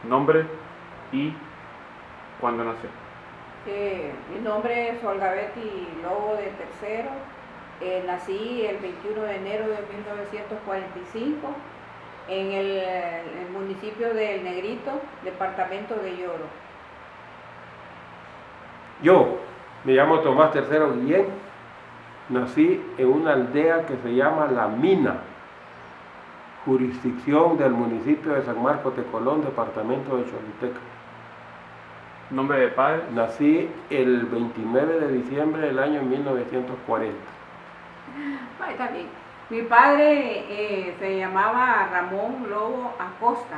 Nombre y cuándo nació. Mi nombre es Olga Betty Lobo de Tercero. Nací el 21 de enero de 1945 en el municipio de El Negrito, departamento de Lloro. Yo me llamo Tomás Tercero Guillén, nací en una aldea que se llama La Mina, jurisdicción del municipio de San Marcos de Colón, departamento de Choluteca. Nombre de padre. Nací el 29 de diciembre del año 1940. Ay, está bien. Mi padre se llamaba Ramón Lobo Acosta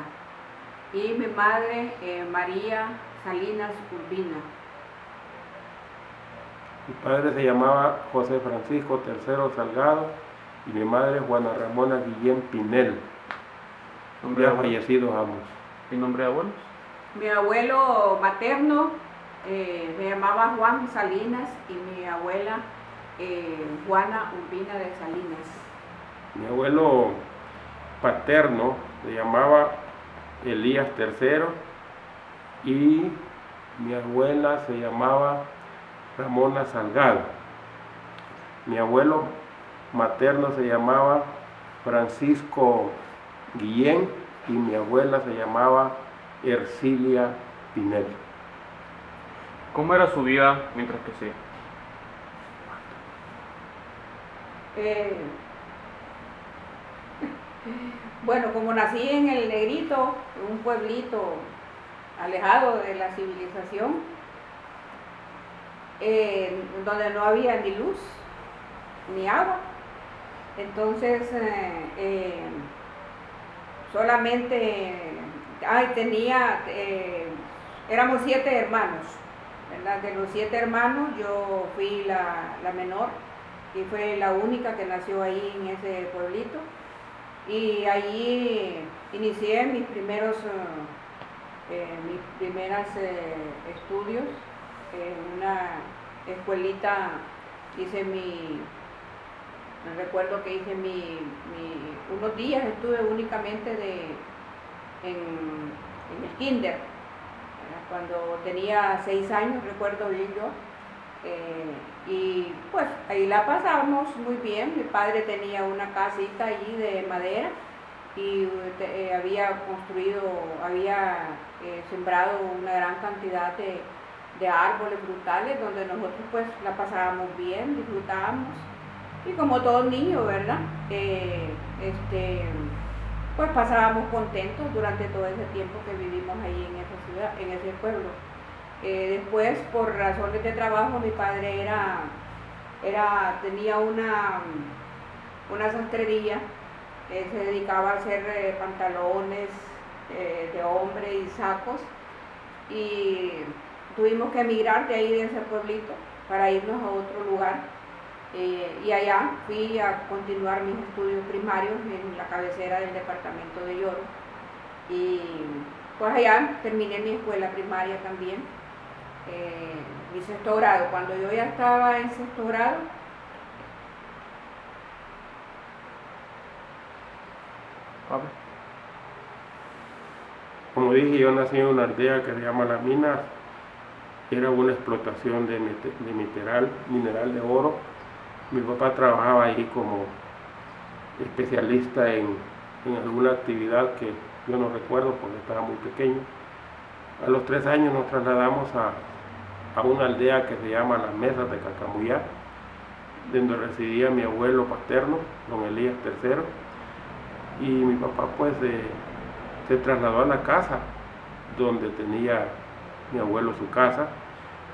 y mi madre María Salinas Urbina. Mi padre se llamaba José Francisco Tercero Salgado y mi madre Juana Ramona Guillén Pinel, Nombre de ya abuelo. fallecidos ambos. ¿Y nombre de abuelos? Mi abuelo materno se llamaba Juan Salinas y mi abuela Juana Urbina de Salinas. Mi abuelo paterno se llamaba Elías Tercero y mi abuela se llamaba Ramona Salgado. Mi abuelo materno se llamaba Francisco Guillén y mi abuela se llamaba Ercilia Pinel. ¿Cómo era su vida mientras crecía? Bueno, como nací en El Negrito, un pueblito alejado de la civilización, donde no había ni luz ni agua, entonces solamente éramos 7 hermanos, ¿verdad? De los 7 hermanos yo fui la menor y fue la única que nació ahí en ese pueblito. Y allí inicié mis primeros estudios en una escuelita. Me recuerdo que hice unos días estuve únicamente en el kinder, ¿verdad? Cuando tenía 6 años, recuerdo bien yo. Y pues ahí la pasamos muy bien. Mi padre tenía una casita allí de madera y había sembrado una gran cantidad de árboles frutales donde nosotros pues la pasábamos bien, disfrutábamos y como todo niño, ¿verdad? Pues pasábamos contentos durante todo ese tiempo que vivimos ahí en esa ciudad, en ese pueblo. Después, por razones de trabajo, mi padre tenía una sastrería, se dedicaba a hacer pantalones de hombre y sacos, y tuvimos que emigrar de ahí, de ese pueblito, para irnos a otro lugar, y allá fui a continuar mis estudios primarios en la cabecera del departamento de Lloro, y pues allá terminé mi escuela primaria también. Mi 6º grado. Cuando yo ya estaba en 6º grado, Como dije, yo nací en una aldea que se llama La Mina, era una explotación de mineral de oro. Mi papá trabajaba ahí como especialista en alguna actividad que yo no recuerdo porque estaba muy pequeño. A los 3 años nos trasladamos a una aldea que se llama Las Mesas de Cacamuyá, donde residía mi abuelo paterno, don Elías Tercero, y mi papá pues se trasladó a la casa donde tenía mi abuelo su casa,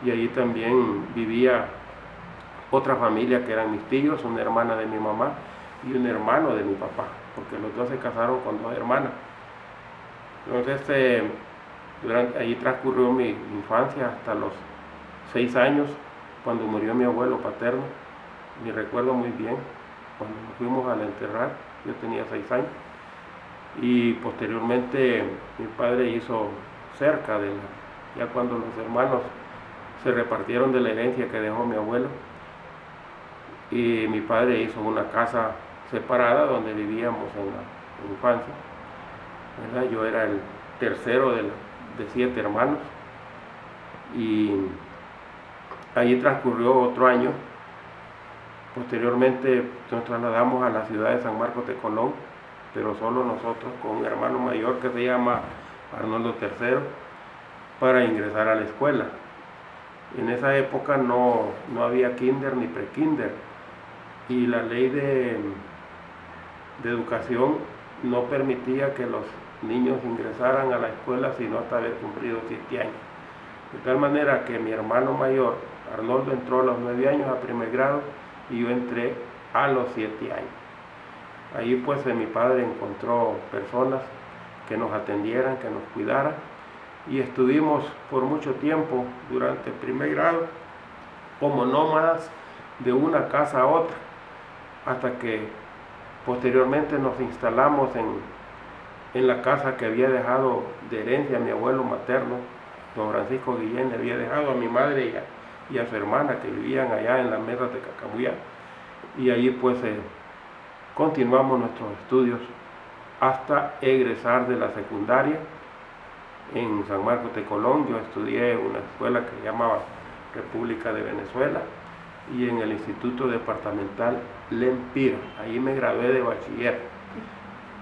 y allí también vivía otra familia que eran mis tíos, una hermana de mi mamá y un hermano de mi papá, porque los dos se casaron con 2 hermanas. Entonces allí transcurrió mi infancia hasta los 6 años, cuando murió mi abuelo paterno. Me recuerdo muy bien, cuando nos fuimos a enterrar, yo tenía 6 años, y posteriormente mi padre hizo cerca ya cuando los hermanos se repartieron de la herencia que dejó mi abuelo, y mi padre hizo una casa separada donde vivíamos en la infancia, ¿verdad? Yo era tercero de 7 hermanos, y allí transcurrió otro año. Posteriormente nos trasladamos a la ciudad de San Marcos de Colón, pero solo nosotros, con un hermano mayor que se llama Arnoldo III, para ingresar a la escuela. En esa época no había kinder ni prekinder, y la ley de educación no permitía que los niños ingresaran a la escuela sino hasta haber cumplido 7 años. De tal manera que mi hermano mayor, Arnoldo, entró a los 9 años a primer grado y yo entré a los 7 años. Ahí pues mi padre encontró personas que nos atendieran, que nos cuidaran, y estuvimos por mucho tiempo durante el primer grado como nómadas de una casa a otra, hasta que posteriormente nos instalamos en la casa que había dejado de herencia a mi abuelo materno, don Francisco Guillén. Le había dejado a mi madre y a su hermana, que vivían allá en las mesas de Cacamuyá, y allí pues continuamos nuestros estudios hasta egresar de la secundaria en San Marcos de Colón. Yo estudié en una escuela que se llamaba República de Venezuela, y en el Instituto Departamental Lempira. Ahí me gradué de bachiller.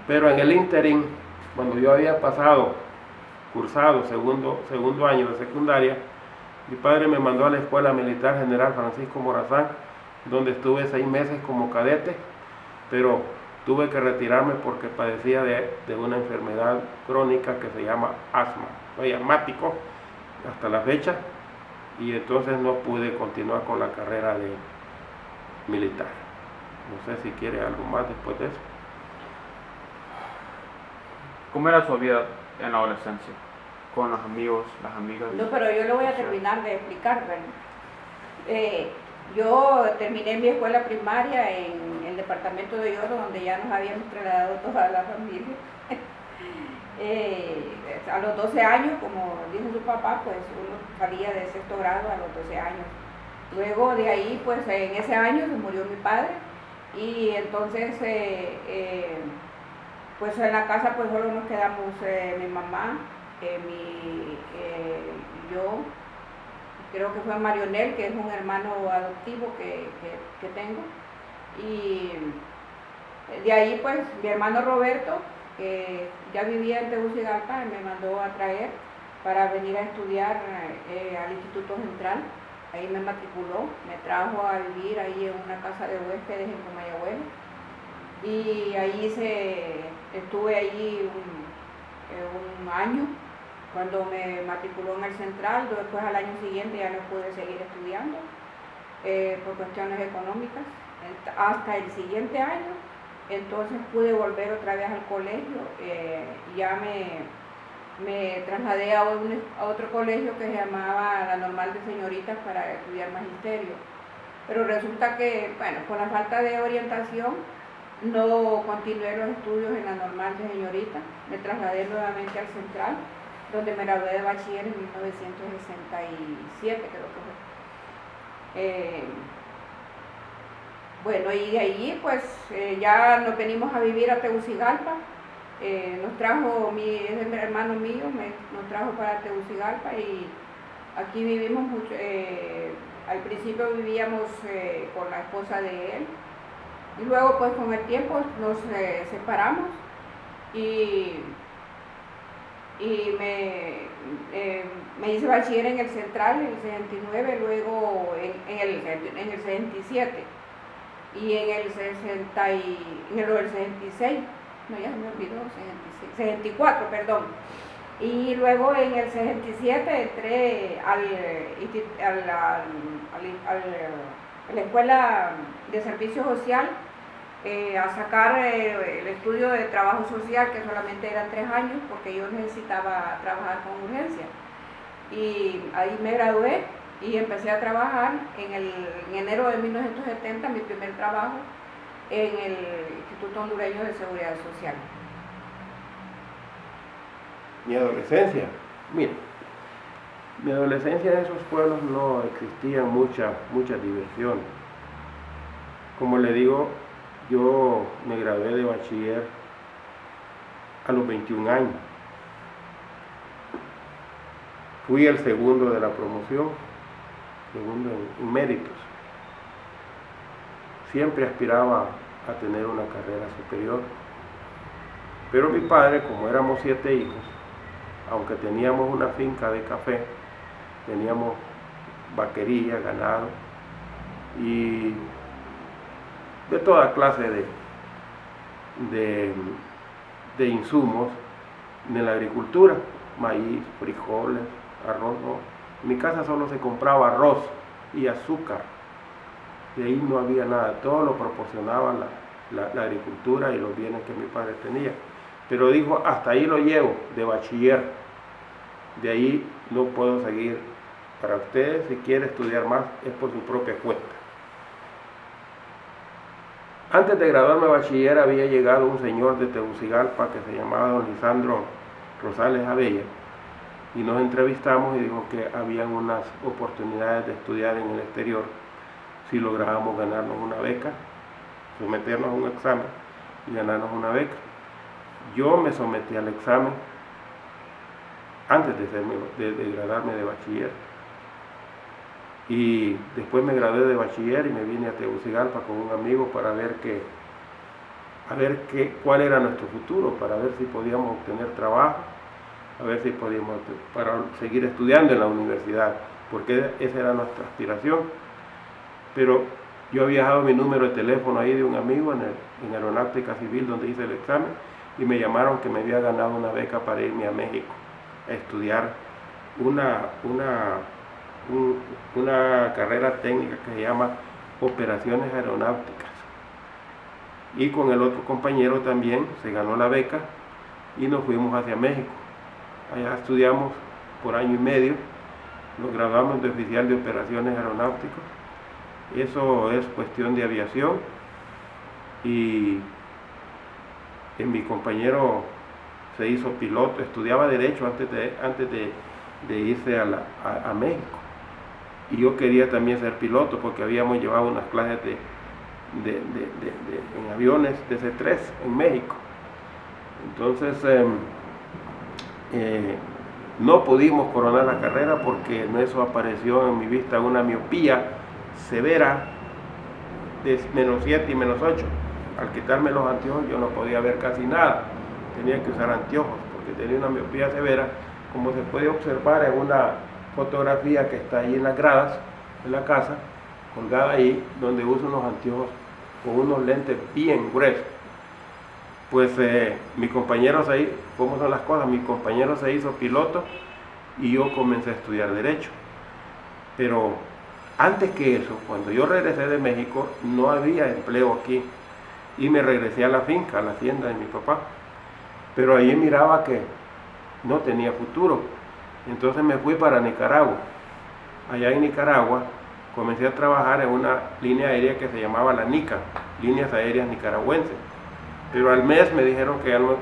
Pero en el ínterin, cuando yo había cursado segundo año de secundaria, mi padre me mandó a la Escuela Militar General Francisco Morazán, donde estuve 6 meses como cadete, pero tuve que retirarme porque padecía de una enfermedad crónica que se llama asma. Soy asmático hasta la fecha, y entonces no pude continuar con la carrera de militar. No sé si quiere algo más después de eso. ¿Cómo era su vida en la adolescencia? Con los amigos, las amigas. No, pero yo le voy a terminar de explicar, yo terminé mi escuela primaria en el departamento de Lloro, donde ya nos habíamos trasladado toda la familia. A los 12 años, como dijo su papá, pues uno salía de 6º grado a los 12 años. Luego de ahí, pues en ese año se murió mi padre, y entonces pues en la casa pues solo nos quedamos mi mamá, yo, creo que fue Marionel, que es un hermano adoptivo que tengo, y de ahí pues mi hermano Roberto, que ya vivía en Tegucigalpa, me mandó a traer para venir a estudiar al Instituto Central. Ahí me matriculó, me trajo a vivir ahí en una casa de huéspedes en Comayagüela, y ahí estuve allí un año cuando me matriculó en el Central. Después al año siguiente ya no pude seguir estudiando por cuestiones económicas hasta el siguiente año. Entonces pude volver otra vez al colegio, ya me trasladé a otro colegio que se llamaba la Normal de Señoritas para estudiar magisterio. Pero resulta que, bueno, con la falta de orientación no continué los estudios en la Normal de Señoritas, me trasladé nuevamente al Central, donde me gradué de bachiller en 1967, creo que fue. Bueno, y de allí pues ya nos venimos a vivir a Tegucigalpa. Nos trajo, es el hermano mío, nos trajo para Tegucigalpa, y aquí vivimos mucho. Al principio vivíamos con la esposa de él, y luego pues con el tiempo nos separamos, y me hice bachiller en el Central en el 69, luego en el 67, y en el 66, no, ya se me olvidó, 64, perdón. Y luego en el 67 entré a la Escuela de Servicio Social a sacar el estudio de trabajo social, que solamente eran 3 años, porque yo necesitaba trabajar con urgencia. Y ahí me gradué y empecé a trabajar en enero de 1970, mi primer trabajo en el Instituto Hondureño de Seguridad Social. Mi adolescencia, mira, mi adolescencia en esos pueblos no existían mucha diversión. Como le digo, yo me gradué de bachiller a los 21 años. Fui el segundo de la promoción, segundo en méritos. Siempre aspiraba a tener una carrera superior, pero mi padre, como éramos 7 hijos, aunque teníamos una finca de café, teníamos vaquería, ganado y de toda clase de insumos de la agricultura, maíz, frijoles, arroz, no. En mi casa solo se compraba arroz y azúcar, de ahí no había nada, todo lo proporcionaba la agricultura y los bienes que mi padre tenía. Pero dijo, hasta ahí lo llevo, de bachiller, de ahí no puedo seguir. Para ustedes, si quiere estudiar más, es por su propia cuenta. Antes de graduarme de bachiller había llegado un señor de Tegucigalpa que se llamaba don Lisandro Rosales Abella, y nos entrevistamos y dijo que habían unas oportunidades de estudiar en el exterior si lográbamos ganarnos una beca, someternos a un examen y ganarnos una beca. Yo me sometí al examen antes de graduarme de bachiller, y después me gradué de bachiller y me vine a Tegucigalpa con un amigo para ver cuál era nuestro futuro, para ver si podíamos obtener trabajo, a ver si podíamos para seguir estudiando en la universidad, porque esa era nuestra aspiración. Pero yo había dejado mi número de teléfono ahí de un amigo en Aeronáutica Civil, donde hice el examen, y me llamaron que me había ganado una beca para irme a México a estudiar una carrera técnica que se llama Operaciones Aeronáuticas. Y con el otro compañero también se ganó la beca y nos fuimos hacia México. Allá estudiamos por año y medio, nos graduamos de oficial de operaciones aeronáuticas. Eso es cuestión de aviación, y mi compañero se hizo piloto, estudiaba Derecho antes de irse a México. Y yo quería también ser piloto porque habíamos llevado unas clases en aviones de C3 en México. Entonces no pudimos coronar la carrera porque en eso apareció en mi vista una miopía severa de -7 y -8. Al quitarme los anteojos yo no podía ver casi nada, tenía que usar anteojos porque tenía una miopía severa, como se puede observar en una fotografía que está ahí en las gradas de la casa, colgada ahí, donde uso unos anteojos con unos lentes bien gruesos. Pues mi compañero ¿cómo son las cosas? Mi compañero se hizo piloto y yo comencé a estudiar Derecho. Pero antes que eso, cuando yo regresé de México, no había empleo aquí y me regresé a la finca, a la hacienda de mi papá. Pero ahí miraba que no tenía futuro. Entonces me fui para Nicaragua. Allá en Nicaragua comencé a trabajar en una línea aérea que se llamaba la NICA, Líneas Aéreas Nicaragüenses. Pero al mes me dijeron que ya no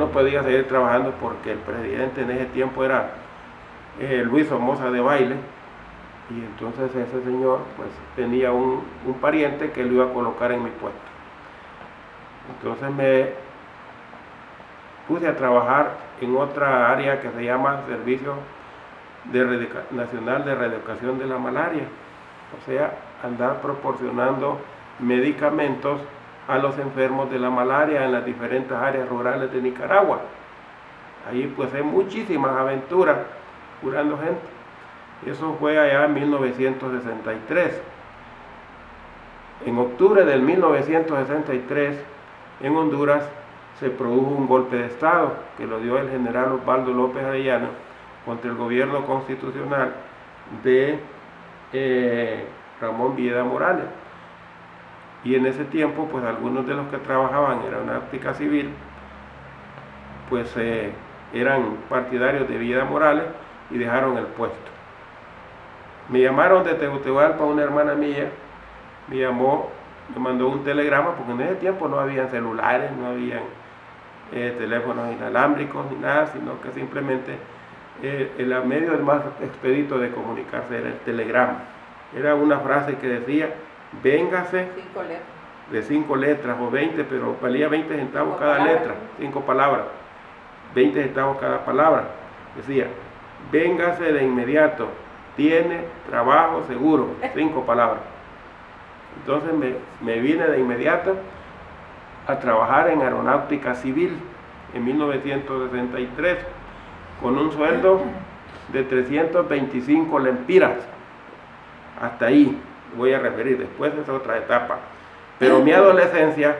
podía seguir trabajando porque el presidente en ese tiempo era Luis Somoza de Baile, y entonces ese señor pues tenía un pariente que lo iba a colocar en mi puesto. Entonces me puse a trabajar en otra área que se llama Servicio Nacional de Erradicación de la Malaria, o sea, andar proporcionando medicamentos a los enfermos de la malaria en las diferentes áreas rurales de Nicaragua. Ahí pues hay muchísimas aventuras curando gente. Eso fue allá en 1963. En octubre del 1963, en Honduras, se produjo un golpe de Estado que lo dio el general Osvaldo López Arellano contra el gobierno constitucional de Ramón Villeda Morales. Y en ese tiempo, pues algunos de los que trabajaban en Aeronáutica Civil, pues eran partidarios de Villeda Morales y dejaron el puesto. Me llamaron de Tegucigalpa, una hermana mía, me mandó un telegrama, porque en ese tiempo no habían celulares, no habían teléfonos inalámbricos ni nada, sino que simplemente el medio más expedito de comunicarse era el telegrama. Era una frase que decía: véngase, 5 letras. De 5 letras o 20, pero valía 20 centavos cada letra, 5 palabras, 20 centavos cada palabra. Decía: véngase de inmediato, tiene trabajo seguro, 5 palabras. Entonces me vine de inmediato a trabajar en aeronáutica civil en 1963 con un sueldo de 325 lempiras. Hasta ahí voy a referir, después es otra etapa. Pero mi adolescencia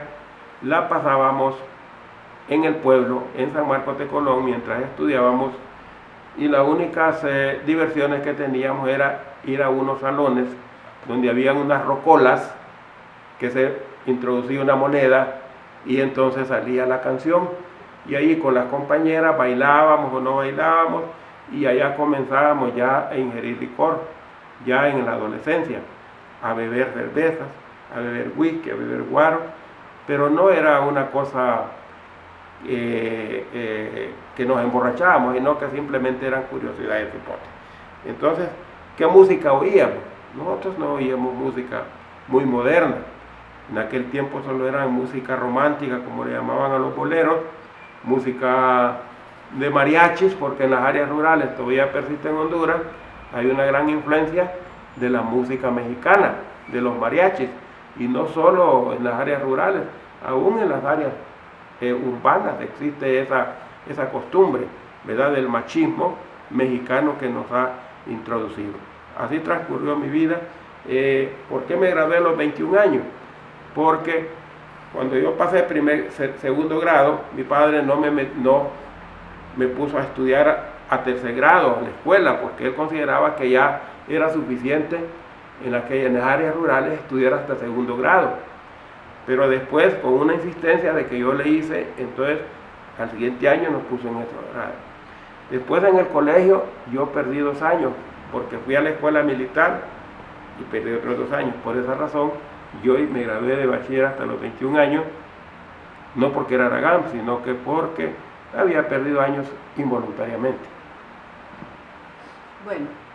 la pasábamos en el pueblo, en San Marcos de Colón, mientras estudiábamos, y las únicas diversiones que teníamos era ir a unos salones donde habían unas rocolas que se introducía una moneda y entonces salía la canción, y ahí con las compañeras bailábamos o no bailábamos, y allá comenzábamos ya a ingerir licor, ya en la adolescencia, a beber cervezas, a beber whisky, a beber guaro, pero no era una cosa que nos emborrachábamos, sino que simplemente eran curiosidades de pote. Entonces, ¿qué música oíamos? Nosotros no oíamos música muy moderna. En aquel tiempo solo era música romántica, como le llamaban a los boleros, música de mariachis, porque en las áreas rurales todavía persiste en Honduras, hay una gran influencia de la música mexicana, de los mariachis, y no solo en las áreas rurales, aún en las áreas urbanas existe esa costumbre, ¿verdad?, del machismo mexicano que nos ha introducido. Así transcurrió mi vida. ¿Por qué me gradué a los 21 años? Porque cuando yo pasé segundo grado, mi padre no me puso a estudiar a tercer grado en la escuela, porque él consideraba que ya era suficiente en las áreas rurales estudiar hasta segundo grado. Pero después, con una insistencia de que yo le hice, entonces al siguiente año nos puso en otro grado. Después en el colegio yo perdí 2 años, porque fui a la escuela militar y perdí otros 2 años. Por esa razón, yo me gradué de bachiller hasta los 21 años, no porque era aragán, sino que porque había perdido años involuntariamente. Bueno.